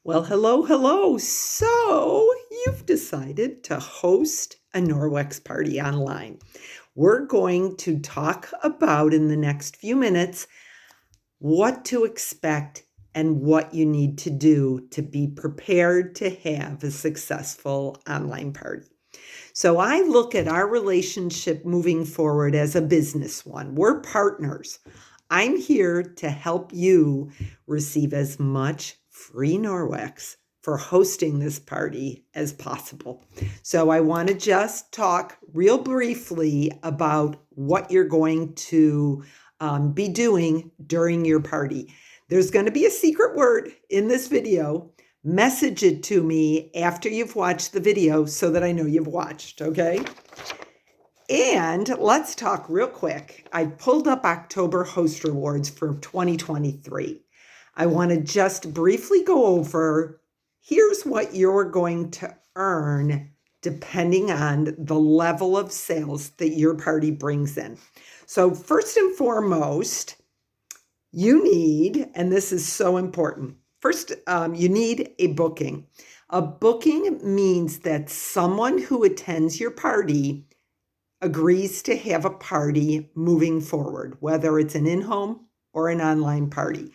Well, hello, hello. So, you've decided to host a Norwex party online. We're going to talk about in the next few minutes what to expect and what you need to do to be prepared to have a successful online party. So, I look at our relationship moving forward as a business one. We're partners. I'm here to help you receive as much free Norwex for hosting this party as possible. So I want to just talk real briefly about what you're going to be doing during your party. There's going to be a secret word in this video. Message it to me after you've watched the video so that I know you've watched, okay? And let's talk real quick. I pulled up October Host Rewards for 2023. I want to just briefly go over, here's what you're going to earn depending on the level of sales that your party brings in. So first and foremost, you need, and this is so important, first, you need a booking. A booking means that someone who attends your party agrees to have a party moving forward, whether it's an in-home or an online party.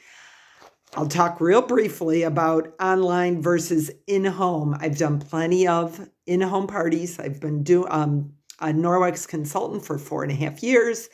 I'll talk real briefly about online versus in-home. I've done plenty of in-home parties. I've been a Norwex consultant for 4.5 years.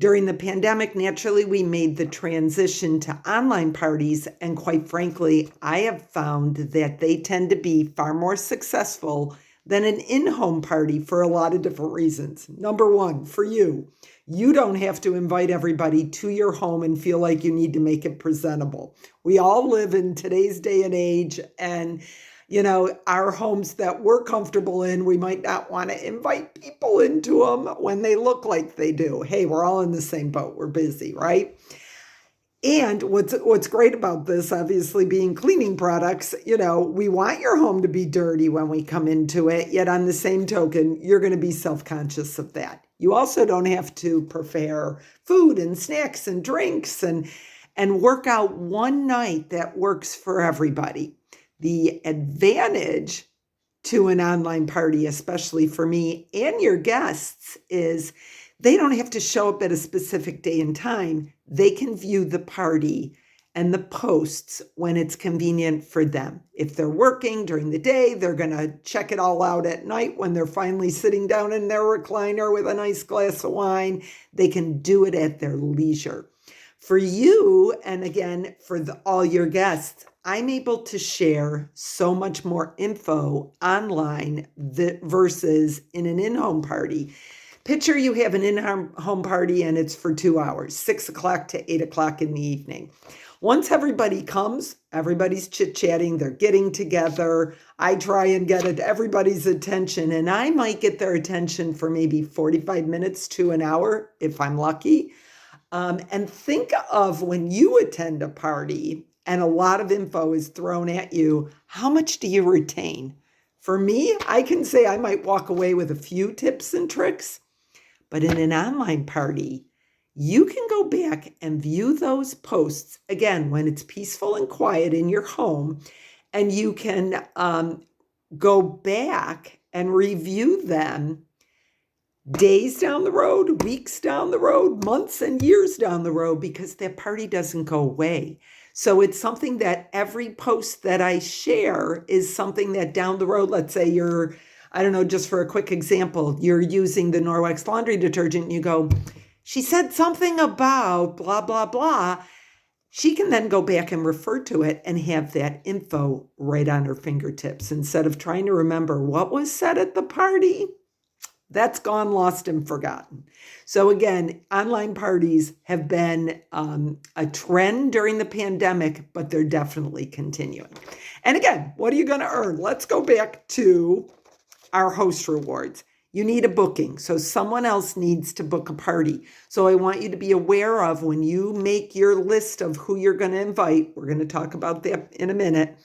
During the pandemic, naturally, we made the transition to online parties. And quite frankly, I have found that they tend to be far more successful than an in-home party for a lot of different reasons. Number one, for you, you don't have to invite everybody to your home and feel like you need to make it presentable. We all live in today's day and age, and our homes that we're comfortable in, we might not want to invite people into them when they look like they do. Hey, we're all in the same boat. We're busy, right? And what's great about this, obviously being cleaning products, we want your home to be dirty when we come into it, yet on the same token, you're going to be self-conscious of that. You also don't have to prepare food and snacks and drinks and work out one night that works for everybody. The advantage to an online party, especially for me and your guests, is they don't have to show up at a specific day and time. They can view the party and the posts when it's convenient for them. If they're working during the day, they're going to check it all out at night when they're finally sitting down in their recliner with a nice glass of wine. They can do it at their leisure. For you, and again, for all your guests, I'm able to share so much more info online versus in an in-home party. Picture you have an in-home party and it's for 2 hours, 6 o'clock to 8 o'clock in the evening. Once everybody comes, everybody's chit-chatting, they're getting together. I try and get everybody's attention, and I might get their attention for maybe 45 minutes to an hour if I'm lucky. And think of when you attend a party and a lot of info is thrown at you, how much do you retain? For me, I can say I might walk away with a few tips and tricks, but in an online party, you can go back and view those posts again when it's peaceful and quiet in your home, and you can go back and review them days down the road, weeks down the road, months and years down the road, because that party doesn't go away. So it's something that every post that I share is something that down the road, let's say I don't know, just for a quick example, you're using the Norwex laundry detergent and you go, she said something about blah, blah, blah. She can then go back and refer to it and have that info right on her fingertips instead of trying to remember what was said at the party. That's gone, lost, and forgotten. So again, online parties have been a trend during the pandemic, but they're definitely continuing. And again, what are you going to earn? Let's go back to our host rewards. You need a booking. So someone else needs to book a party. So I want you to be aware of when you make your list of who you're going to invite. We're going to talk about that in a minute.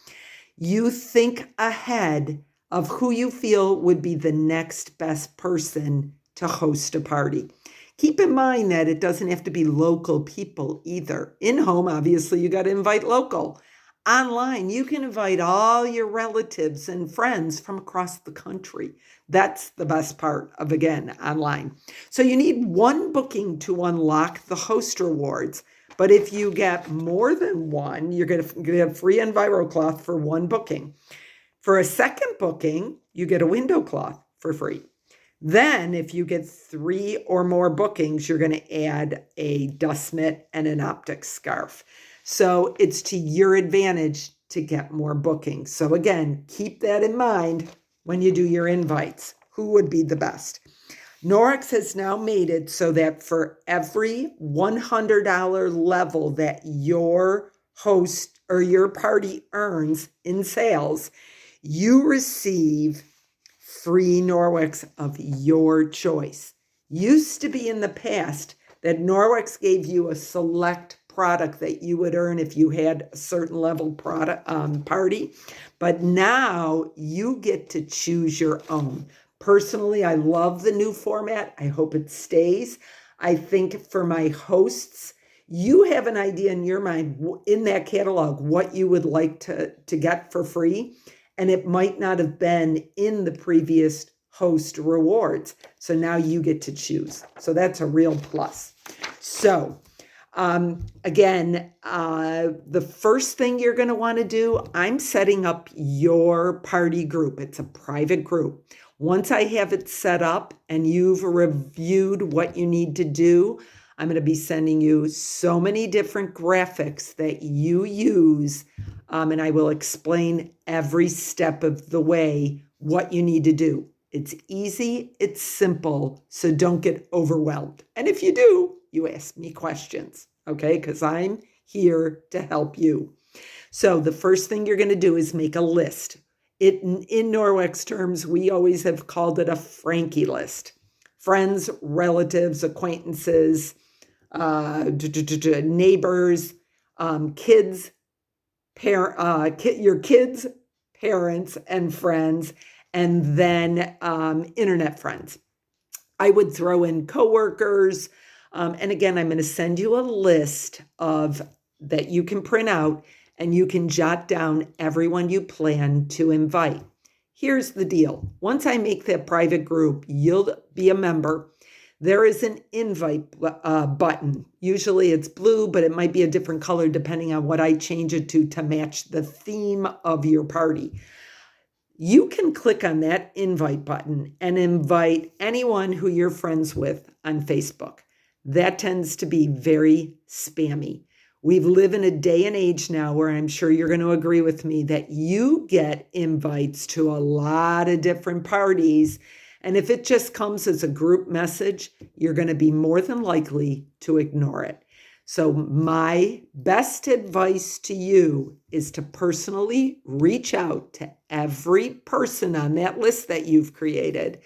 You think ahead of who you feel would be the next best person to host a party. Keep in mind that it doesn't have to be local people either. In home, obviously, you got to invite local. Online, you can invite all your relatives and friends from across the country. That's the best part of, again, online. So you need one booking to unlock the host rewards. But if you get more than one, you're going to get a free EnviroCloth for one booking. For a second booking, you get a window cloth for free. Then, if you get 3 or more bookings, you're going to add a dust mitt and an optic scarf. So it's to your advantage to get more bookings. So again, keep that in mind when you do your invites. Who would be the best? Norwex has now made it so that for every $100 level that your host or your party earns in sales, you receive free Norwex of your choice. Used to be in the past that Norwex gave you a select product that you would earn if you had a certain level product party, but now you get to choose your own. Personally, I love the new format. I hope it stays. I think for my hosts, you have an idea in your mind in that catalog what you would like to get for free, and it might not have been in the previous host rewards. So now you get to choose. So that's a real plus. So again, the first thing you're going to want to do, I'm setting up your party group. It's a private group. Once I have it set up and you've reviewed what you need to do, I'm going to be sending you so many different graphics that you use, and I will explain every step of the way what you need to do. It's easy, it's simple, so don't get overwhelmed. And if you do, you ask me questions, okay? Because I'm here to help you. So the first thing you're going to do is make a list. In Norwex terms, we always have called it a Frankie list. Friends, relatives, acquaintances, neighbors, kids, your kids, parents, and friends, and then internet friends. I would throw in coworkers, and again, I'm going to send you a list of that you can print out, and you can jot down everyone you plan to invite. Here's the deal. Once I make that private group, you'll be a member. There is an invite button. Usually it's blue, but it might be a different color depending on what I change it to match the theme of your party. You can click on that invite button and invite anyone who you're friends with on Facebook. That tends to be very spammy. We live in a day and age now where I'm sure you're going to agree with me that you get invites to a lot of different parties. And if it just comes as a group message, you're going to be more than likely to ignore it. So my best advice to you is to personally reach out to every person on that list that you've created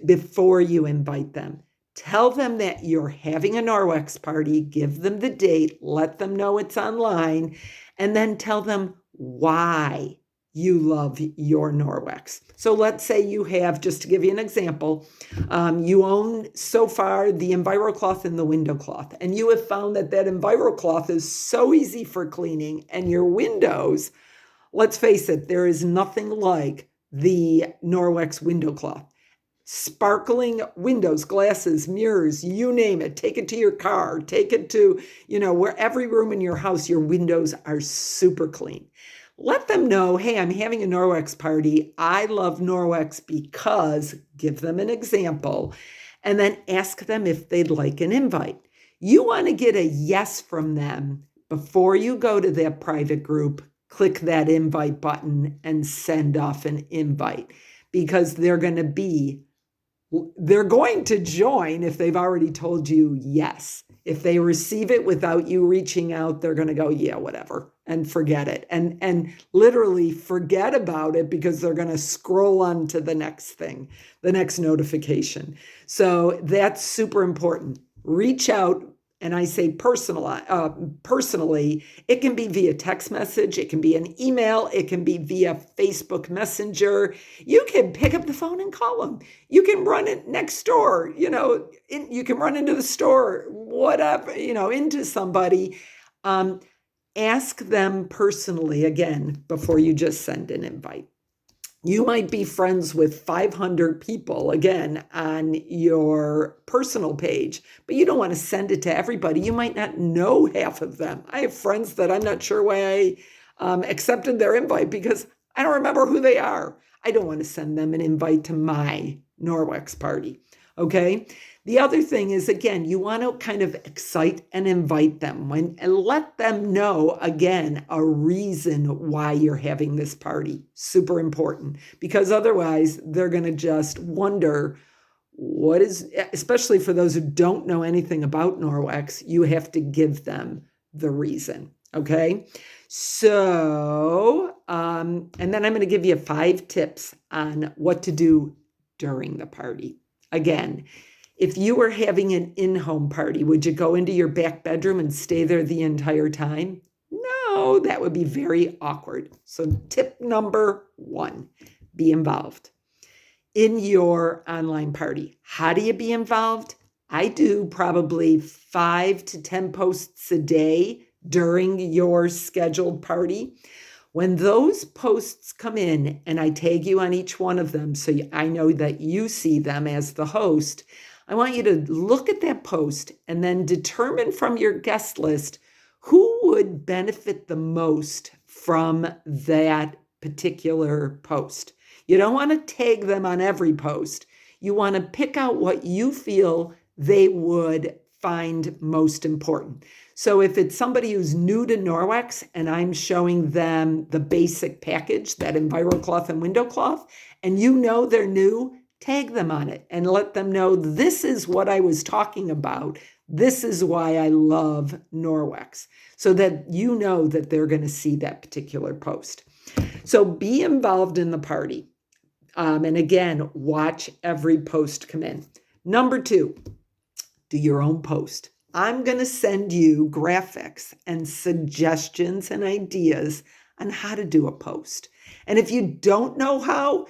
before you invite them. Tell them that you're having a Norwex party, give them the date, let them know it's online, and then tell them why you love your Norwex. So let's say you have, just to give you an example, you own so far the EnviroCloth and the window cloth, and you have found that EnviroCloth is so easy for cleaning, and your windows, let's face it, there is nothing like the Norwex window cloth. Sparkling windows, glasses, mirrors, you name it. Take it to your car, take it to, where every room in your house, your windows are super clean. Let them know, hey, I'm having a Norwex party. I love Norwex because, give them an example, and then ask them if they'd like an invite. You want to get a yes from them before you go to that private group, click that invite button and send off an invite, because they're going to join if they've already told you yes. If they receive it without you reaching out, they're going to go, yeah, whatever, and forget it. And literally forget about it because they're going to scroll on to the next thing, the next notification. So that's super important. Reach out. And I say personally, it can be via text message, it can be an email, it can be via Facebook Messenger. You can pick up the phone and call them. You can run it next door, you can run into the store, whatever, into somebody. Ask them personally again before you just send an invite. You might be friends with 500 people, again, on your personal page, but you don't want to send it to everybody. You might not know half of them. I have friends that I'm not sure why I accepted their invite because I don't remember who they are. I don't want to send them an invite to my Norwex party, okay? The other thing is, again, you want to kind of excite and invite them and let them know, again, a reason why you're having this party. Super important, because otherwise they're going to just wonder what is, especially for those who don't know anything about Norwex, you have to give them the reason, okay? So, and then I'm going to give you 5 tips on what to do during the party. Again, if you were having an in-home party, would you go into your back bedroom and stay there the entire time? No, that would be very awkward. So tip number 1, be involved in your online party. How do you be involved? I do probably 5 to 10 posts a day during your scheduled party. When those posts come in and I tag you on each one of them so I know that you see them as the host, I want you to look at that post and then determine from your guest list who would benefit the most from that particular post. You don't want to tag them on every post. You want to pick out what you feel they would find most important. So if it's somebody who's new to Norwex and I'm showing them the basic package, that EnviroCloth and window cloth, and you know they're new, tag them on it and let them know this is what I was talking about. This is why I love Norwex, so that you know that they're going to see that particular post. So be involved in the party. And again, watch every post come in. Number 2, do your own post. I'm going to send you graphics and suggestions and ideas on how to do a post. And if you don't know how,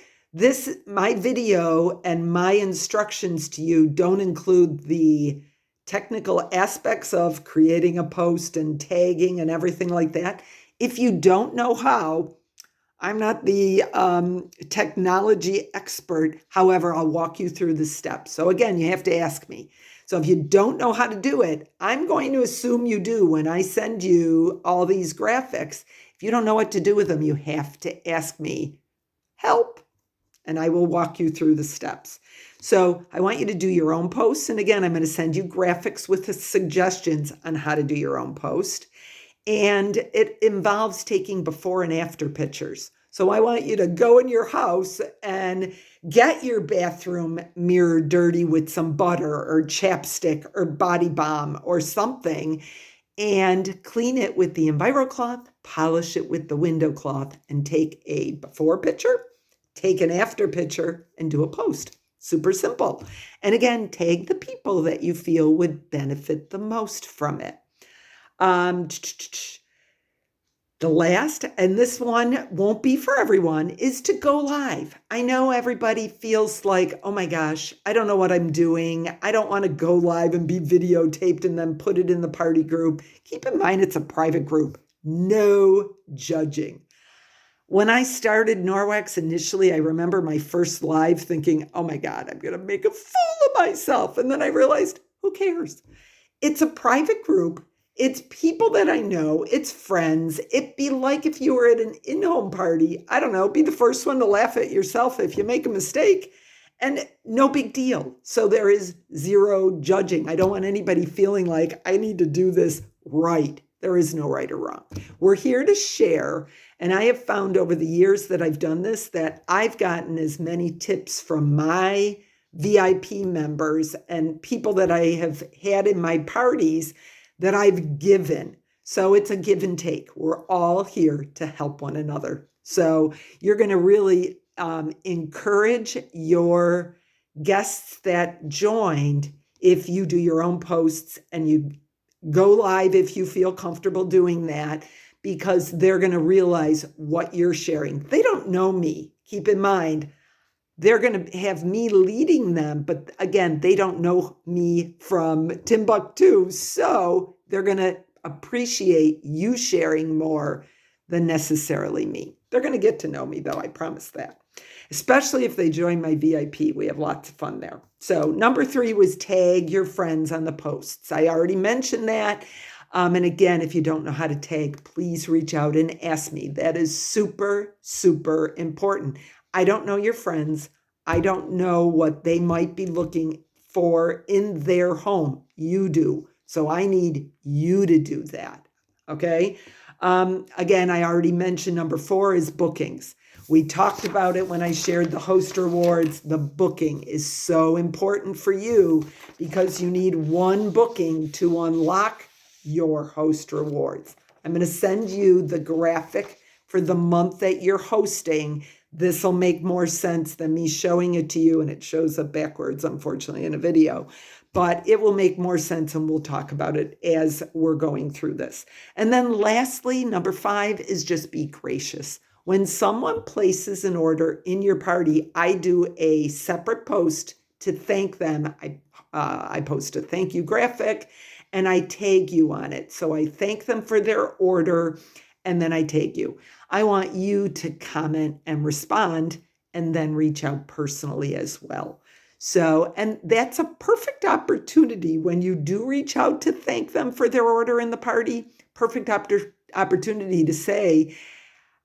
my video and my instructions to you don't include the technical aspects of creating a post and tagging and everything like that. If you don't know how, I'm not the technology expert. However, I'll walk you through the steps. So again, you have to ask me. So if you don't know how to do it, I'm going to assume you do when I send you all these graphics. If you don't know what to do with them, you have to ask me, help, and I will walk you through the steps. So I want you to do your own posts. And again, I'm going to send you graphics with the suggestions on how to do your own post. And it involves taking before and after pictures. So I want you to go in your house and get your bathroom mirror dirty with some butter or chapstick or body balm or something and clean it with the EnviroCloth, polish it with the window cloth, and take a before picture, take an after picture, and do a post. Super simple. And again, tag the people that you feel would benefit the most from it. The last, and this one won't be for everyone, is to go live. I know everybody feels like, oh my gosh, I don't know what I'm doing. I don't want to go live and be videotaped and then put it in the party group. Keep in mind, it's a private group. No judging. When I started Norwex initially, I remember my first live thinking, oh my God, I'm going to make a fool of myself. And then I realized, who cares? It's a private group. It's people that I know. It's friends. It'd be like if you were at an in-home party. I don't know, be the first one to laugh at yourself if you make a mistake. And no big deal. So there is zero judging. I don't want anybody feeling like I need to do this right. There is no right or wrong. We're here to share. And I have found over the years that I've done this, that I've gotten as many tips from my VIP members and people that I have had in my parties that I've given. So it's a give and take. We're all here to help one another. So you're going to really encourage your guests that joined if you do your own posts and you go live if you feel comfortable doing that, because they're going to realize what you're sharing. They don't know me. Keep in mind, they're going to have me leading them. But again, they don't know me from Timbuktu. So they're going to appreciate you sharing more than necessarily me. They're going to get to know me, though, I promise that. Especially if they join my VIP. We have lots of fun there. So number 3 was tag your friends on the posts. I already mentioned that. And again, if you don't know how to tag, please reach out and ask me. That is super, super important. I don't know your friends. I don't know what they might be looking for in their home. You do. So I need you to do that. Okay. Again, I already mentioned number 4 is bookings. We talked about it when I shared the host rewards. The booking is so important for you because you need one booking to unlock your host rewards. I'm going to send you the graphic for the month that you're hosting. This will make more sense than me showing it to you, and it shows up backwards, unfortunately, in a video. But it will make more sense, and we'll talk about it as we're going through this. And then lastly, number 5 is just be gracious. When someone places an order in your party, I do a separate post to thank them. I post a thank you graphic, and I tag you on it. So I thank them for their order, and then I tag you. I want you to comment and respond, and then reach out personally as well. So, and that's a perfect opportunity when you do reach out to thank them for their order in the party. Perfect opportunity to say,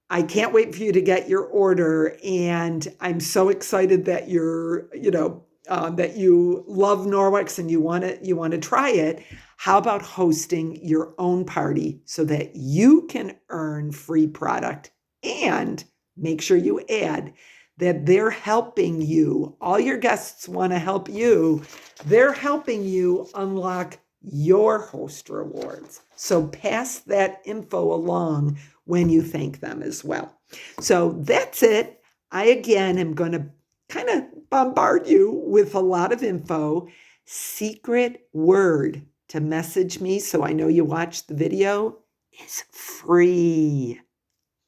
I can't wait for you to get your order, and I'm so excited that that you love Norwex and you want to try it. How about hosting your own party so that you can earn free product, and make sure you add that they're helping you. All your guests want to help you. They're helping you unlock your host rewards. So pass that info along when you thank them as well. So that's it. I, again, am going to kind of bombard you with a lot of info. Secret word to message me so I know you watched the video is free.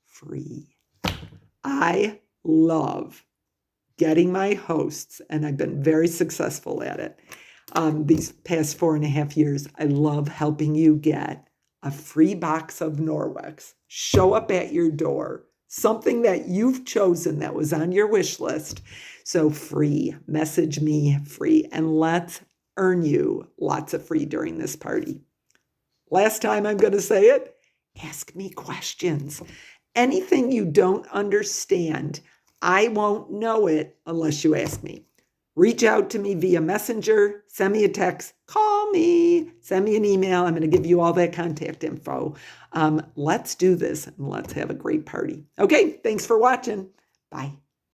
Free. I love getting my hosts, and I've been very successful at it these past 4.5 years. I love helping you get a free box of Norwex show up at your door, something that you've chosen that was on your wish list. So free, message me free, and let's earn you lots of free during this party. Last time I'm going to say it, ask me questions. Anything you don't understand, I won't know it unless you ask me. Reach out to me via Messenger, send me a text, call me, send me an email. I'm going to give you all that contact info. Let's do this, and let's have a great party. Okay, thanks for watching. Bye.